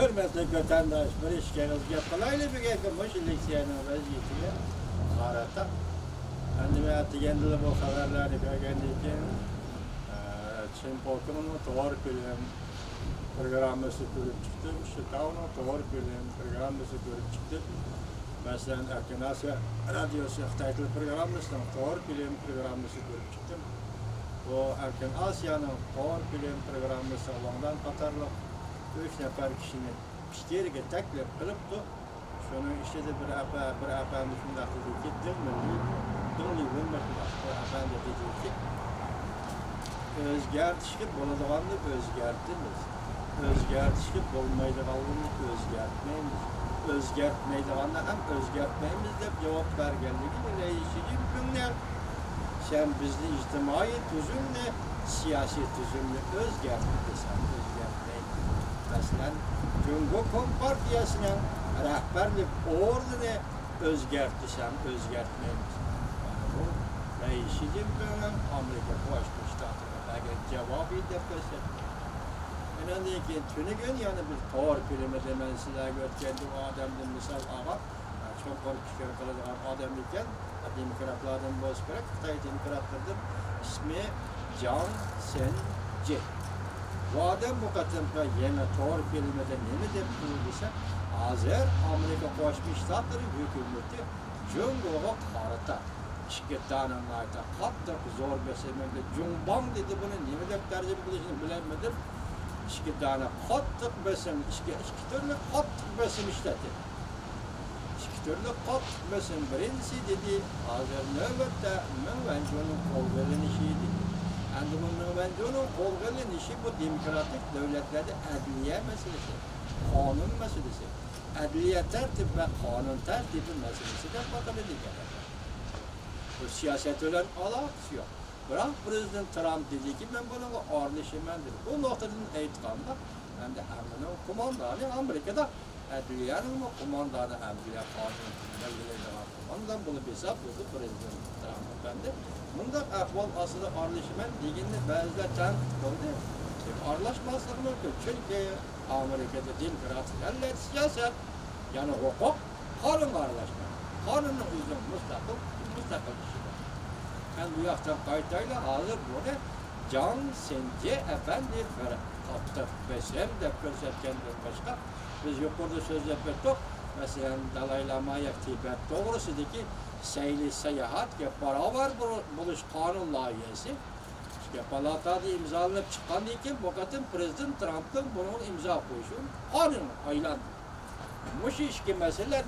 hürmetli vatandaş bir işkeniz yapılaylı bir geldi leksiyanın vaziyetiyle harata. Kendime attıkendili bu haberleri görgendikken Çin Polku'nun doğru bilim programması görüp çıktım. Şıtav'ın doğru bilim programması görüp çıktım. Mesela Erken Asya Radyosu Xitaylı programmasının doğru bilim programması görüp çıktım. Bu Erken Asya'nın doğru bilim programması olandan Katarlı 3 nefer kişinin işlerine teklif kılıptı. Şunun işte de bir efendi şunda dedi ki Dünlü Vümbek'la bu efendi dedi ki özgertişlik oladavanlı özgertiniz. Özgertişlik olmaydıvanlı özgertmeyiniz. Özgertmeydivanlı hem özgertmeyimiz de cevap vergenliği reisini günler. Sen bizni içtimai tüzümle, siyasi tüzümle özgertmeysen özgertmeyin. Mesela Cumhur Kompartiyasının rehberlik ordunu özgertişen özgertmeyiniz. Bu reisini günler Amerika Başka Ştatı'na belki cevabı defeset. Önemli ki tünü gün yani bir tor filmi demesiyle götkendi o adamın misal ağa çok korkuyor kalan adam iken demokratlardan bozkırak Xitay demokratlardan ismi Jiang Sen-je. Bu adam bu katımda yeni tor filmde ne dep buyurduysa Azer Amerika Birleşmiş Ştatları hükümeti Cumhur'a karata şirketlerinin ayta kattık zor besemende Jungbang dedi bunu ne dep tercih kılışını bilemedim. İki tane kattık besim, iki türlü kattık besim işledi. İki türlü kattık besim birincisi dedi, hazır nöbette müvenconun kol verilişiydi. Yani bu müvenconun kol verilişi bu demokratik devletlerde adliye meselesi, kanun meselesi. Adliye tertip ve kanun tertibi meselesi de bakıldı gerekir. Bu siyaset olan alakası yok. Bırak Prezident Trump dedi ki ben buna arlaşımım dedi. Bu noktadan eğitimde hem de Amerika'nın kumandanı Amerika'da Adliye'nin kumandanı Adliye kanunu belgeleri var. Ondan bunu bir hesap buldu Prezident Trump efendi. Bunda ahval aslında arlaşımın dediğinde bazıları tanık oldu. Arlaşması mümkün. Çünkü Amerika'da demokratik eller siyaset yani hukuk kanun arlaşma. Kanunun üzerine müstakil kişi. Ben bu yaktan kayıtayla hazır burada Jiang Sen-je efendi kaptı besem de görsetkenden başka biz yukarıda söz yapıyorduk. Mesela Dalai Lama'ya Tibet doğrusudaki seyli seyahat ve beraber buluş kanun layihesi işte palatada imzalanıp çıkan iken bu kadın Prezident Trump'ın bunun imza koyuşu kanun aylandı. Bu işki meseleler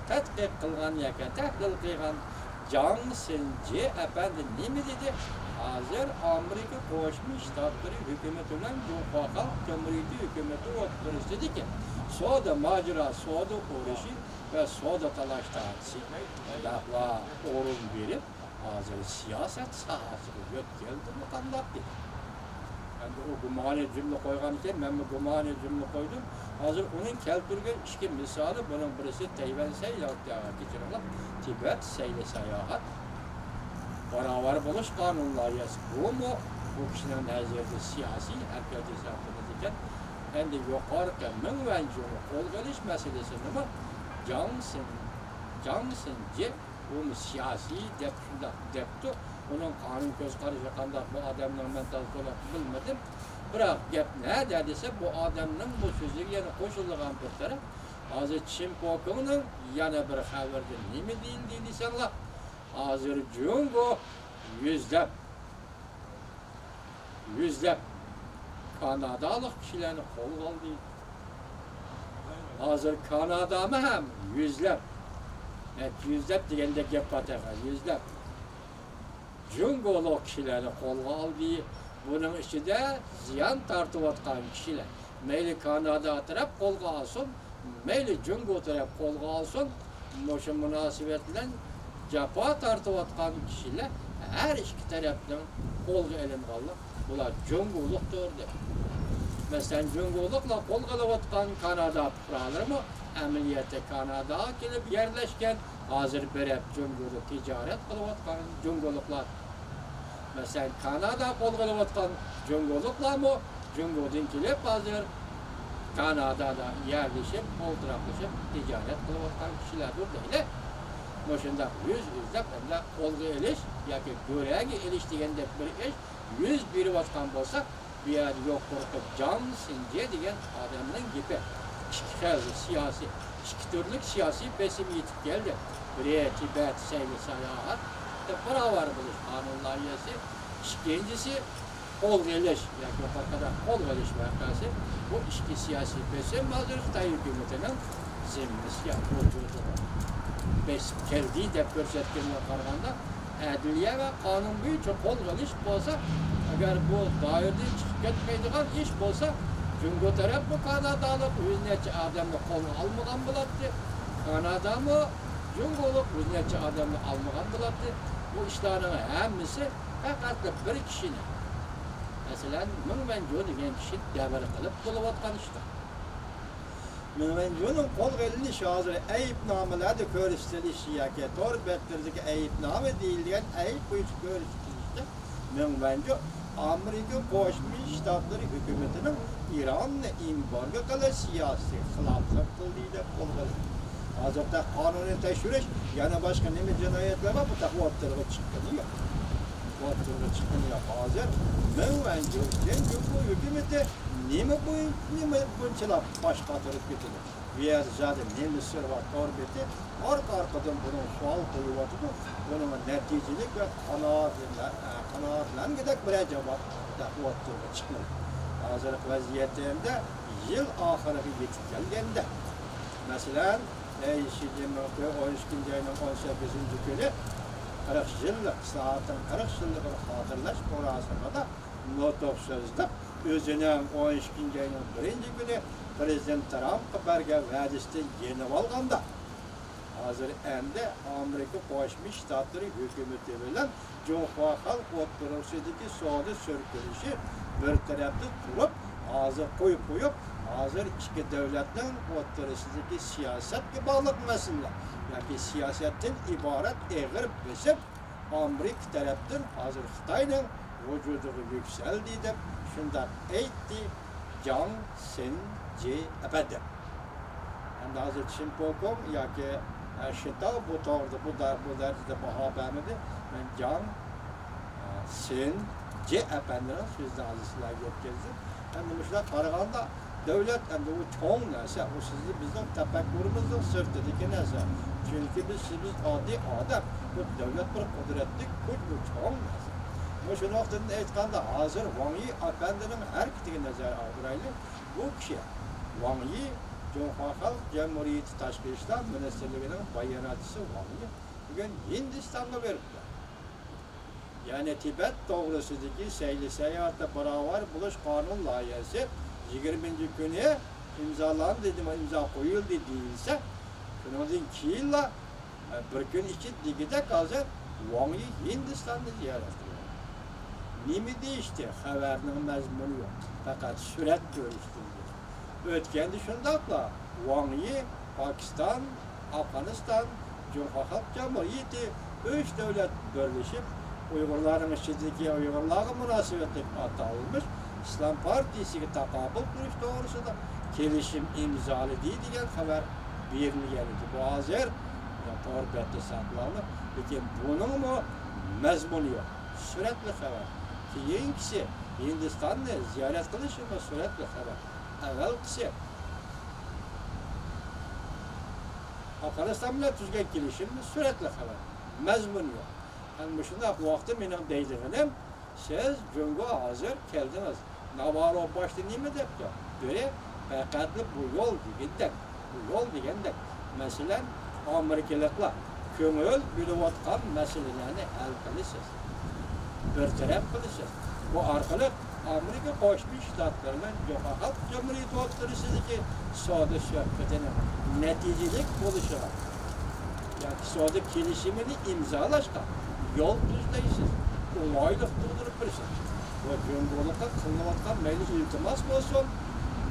tetkik kılgan yaka tehlil kılgan Jiang Sen-je efendi ne mi dedi? Hazır Amerika Birleşmiş Ştatları hükümetinden Cumhuriyet Halk Cumhuriyeti hükümeti ortaya istedi ki soda macera, soda uğraşı ve soda talaştağısı daha orun verip hazır siyaset sahasını geldi mi kandaktı. Yani o gumane cümle koygan iken ben mi gumane cümle koydum. Hazır onun keltürgen iki misali bunun birisi Tayvan seyahatı geçirirler. Tibet seyahat. Beraber buluş kanun layihesi. Bu mu? Bu kişinin nazarında siyasi herkes hesabını diken hem de yukarıda müvencunu kol geliş meselesini mi? Jiang Sen-je bunu siyasi deptu. Onun kanun göz karışı kandak bu adamın mentalite olarak bilmedim. Bırak gep ne dediyse bu adamın bu sözü yani koşulluğun bir taraf. Hazır Çin Polku'nun yana bir haberde ne mi değildiysen la? Hazır Cumhur yüzlep Kanadalık kişilerini kol aldı. Hazır Kanada mı hem yüzlep. Evet yüzlep diyende gep pataka yüzlep. Cumhurlu kişilerini kol aldı. Bunun içinde ziyan tartıvatkan kişiler. Meyli Kanada taraf kolga alsın, meyli Cumhur taraf kolga alsın. Moşu münasebetle cefa tartıvatkan kişiler her iki taraftan kolga elin kalır. Bunlar Cumhurluktur. Mesela Cumhurlukla kolgalavatkan Kanada kuralır mı? Ameliyete Kanada'ya gelip yerleşken hazır berep Cumhurlu ticaret kılavatkan Cumhurluklar. Mesela Kanada kolgalavatkan Cumhurluklar mı? Cumhur'dan gelip hazır Kanada'da yerleşip, olduraklışıp ticaret kılıvattan kişilerdir değil. Boşunda yüzlep hem de olgu eliş, yaki göreği eliş degende bir iş, 100 biri vatkan bolsa, bir yer yok korkup can since degen adamın gibi. İki siyasi, iki türlük siyasi besim yetip geldi. Biri Tibet, Seyli, Sayahat, para var buluş kanunlar yesi. İkincisi olgu eliş, yaki o kadar olgu eliş vakası. Bu iki siyasi besim hazır Xitay hükümetinin zimmisi vücudu var. Keldiği de görsetkenine karaganda adliye ve kanun boyunca olgu eliş bolsa, agar bu dairde çıkıp ketmeydigan iş bolsa, Cumhur taraf bu Kanadalık yüzlerce adamı kolu almadan bulattı. Kanada mı Cumhurluk yüzlerce adamı almadan bulattı. Bu işlerin hemisi fakat bir kişinin. Mesela Münvenco degen kişi devre kılıp buluvatkan işte. Münvenco'nun kol gelini şahı eyipnamelerde körüstelişi yaki torbettirdeki eyipname değil diyen eyip boyutu körüstelişti. Münvenco Amerika Koşmuş Ştatları hükümetinin İran'la imbargo kala siyasi xilaflık kıldığıyla olmalı. Hazırda kanuni teşhiriş, yani başka ne mi cinayetler var, bu da bu ortaya çıkıyor. Bu ortaya çıkıyor. Hazır, Münvenco, bu hükümeti ne mi bunçalar başbatırıp getirir. Diğer zaten ne Mısır var, Torbeti, arkadan bunun sual koyuvatıdır. Bunun neticelik ve kanaatlen gidek bir cevap da bu ortaya çıkıyor. Hazırlık vaziyetlerinde yıl ahırı yetip geldiğinde mesela Şi'nin 13. ayının 18. günü 40 yıllık saatin 40 yıllık hatırlaş orasında da notok sözde özünün 13. ayının 1. günü Prezident Trump berge vədisdə yenib alğanda hazır əndə Amerika Birləşmiş Ştatları hökuməti bilan Cumhur Xalq Oturuşundakı soğudu sürkülüşü bir tərəfdə durub hazır qoyub hazır iki devletin oturuşundakı siyasetə bağlıq məsələ yəni siyasetin ibaret eğir besib Amerika tərəfdən hazır Xitayla vücudu yükseldi de şunda eytdi Can Sen efendim. Hem de hazır Çin Pokom ya ki şiddet bu tarzda bu derecede baha vermedi. Ben Can Sen efendinin sözde azizler yetkilisi. Hem de mesela Karaganda devlet hem de o çoğun neyse o sizi bizim tefekkürümüzün sırtındaki neyse. Çünkü biz adi adam bu devlet bir kudretli güç bu çoğun neyse. Bu şu noktada etkanda hazır Wang Yi efendinin her kitine nazar aldıraylı bu kişi. Wang Yi, Cumhur Halk Cumhuriyeti Tashqi ishlar Ministrligining bayonotchisi Wang Yi bugün Hindistan'a veribdi. Yani Tibet to'g'risidagi sayli sayohatda barobar bo'lish qonun loyihasi 20. kuni imzolandi dedim, imzo qo'yildi deyilsa, shundan keyin bir kun ichidagida hozir Wang Yi Hindistonni ziyorat qildi. Nima deyishdi? Xabarning mazmuni yo'q, faqat surat ko'rishdi. Ötkendi şundakla Wang Yi, Pakistan, Afganistan, Cumhur Halk Cumhuriyeti 3 devlet birleşip Uygurların içindeki Uygurlarla münasebetlik atılmış İslam Partisi'ye takabül kuruş doğrusu da kelişim imzalı değil diyen haber verildi. Bu hazır torbette saklanır. Peki bunun mu mezmunu yok? Sürekli haber. Ki yengisi Hindistan'da ziyaret kılışı mı sürekli haber. Evvel kısa. Afganistan bile tüzgen gelişimde sürekli haber. Mezmun yok. Yani şunda bu vakti benim deydiğim siz Cumhur'a hazır geldiniz. Navarro başta ne mi depti? Böyle fakatlı bu yol digendek. Bu yol digendek. Mesela Amerikalıkla kömür buluvatkan meselelerini hal kılışız. Bir taraf kılışız. Bu arkalık Amerika Birleşmiş Ştatları'nın Cumhur Halk Cumhuriyeti oturuşundaki soğudu şöhbetinin neticelik buluşu var. Yani soğudu gelişimini imzalaşka yol düzleysiz, olaylık durdurup birisiz. Bu Cumhurluk'a kılıvatkan meyli iltimas olsun,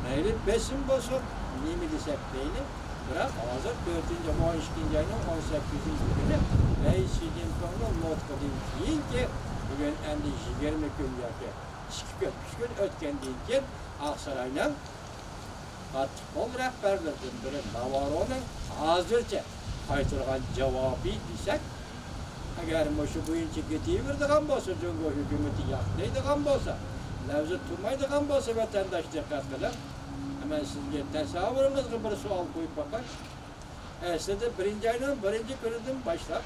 meyli besim olsun, neymi desek değil. Bırak hazır 4. Mayıs 2. ayının 18. günü Xi Jinping'in notqıdan keyin ki bugün endi 20 gün yoki 2 gün ötkendan keyin Aqsaraydan qattiq qo'l rahbarlardan biri Navaro'ning hozircha qaytargan javobi desak, agar shu bo'yicha ketaveradigan bo'lsa, Jungo hukumati yoqlaydigan bo'lsa, lavza turmaydigan bo'lsa, vatandosh diqqat qilib, men sizga tasavvuringizga bir savol qo'yib boqay. Aslida birinchi aydan birinchi kunidan boshlab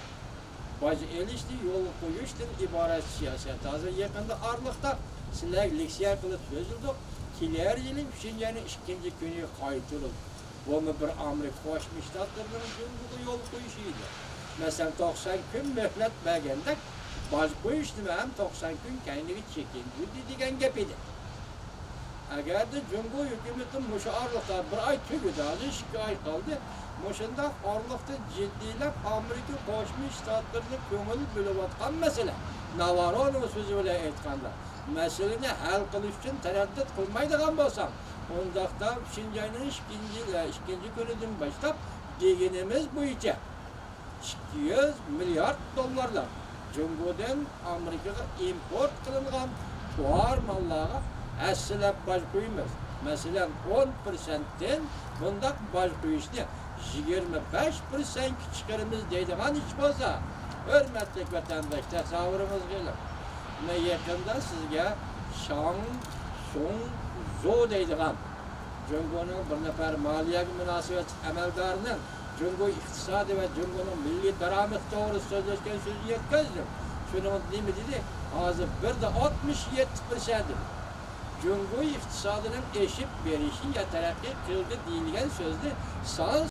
boj elishni yo'l qo'yishdan iborat siyosat. Hozir yaqinda Orliqda sizlar leksiya qilib so'zildik. Kelar yili Shinjani ikkinchi kuni qaytirildi. Bu bir Amerika Qo'shma Shtatlarining Jungoga yo'l qo'yishi edi. Masalan 90 kun mehnat berganda boj qo'yishni ham 90 kun keyingi chekindi degan gap edi. Agarda Jungo hukumati mushu Orliqda bir oy tugadi, 2 oy qoldi. Moshunda Orliqda jiddiylar Amerika Qo'shma Shtatlariga ko'ngil bo'layotgan masala. Navaro'ning so'zi bilan aytganda, masalani hal qilish uchun taraddud qilmaydigan bo'lsam, undaqda Shinjayning ikkinchi kunidan boshlab deganimiz bo'yicha 200 milliard dollarlar Jungodan Amerikaga import qilingan tovar mallarga aslab boj qo'yamiz. Masalan 10%dan bundaq boj qo'yishni 25% chiqaramiz deydigan ish bo'lsa, hurmatli vatandosh, tasavvuringiz qilib, men yaqinda sizga Shang Song Zo deydigan Jungoning bir nafar moliyaga munosabat amaldorining Jungo iqtisodi va Jungoning milliy daromad to'g'risida so'zlashgan so'zni yetkazdim. Shuni nima dedi? Hozir 67% Jungo iqtisodining eshib berishi ya taraqqiy qildi deyilgan so'zni son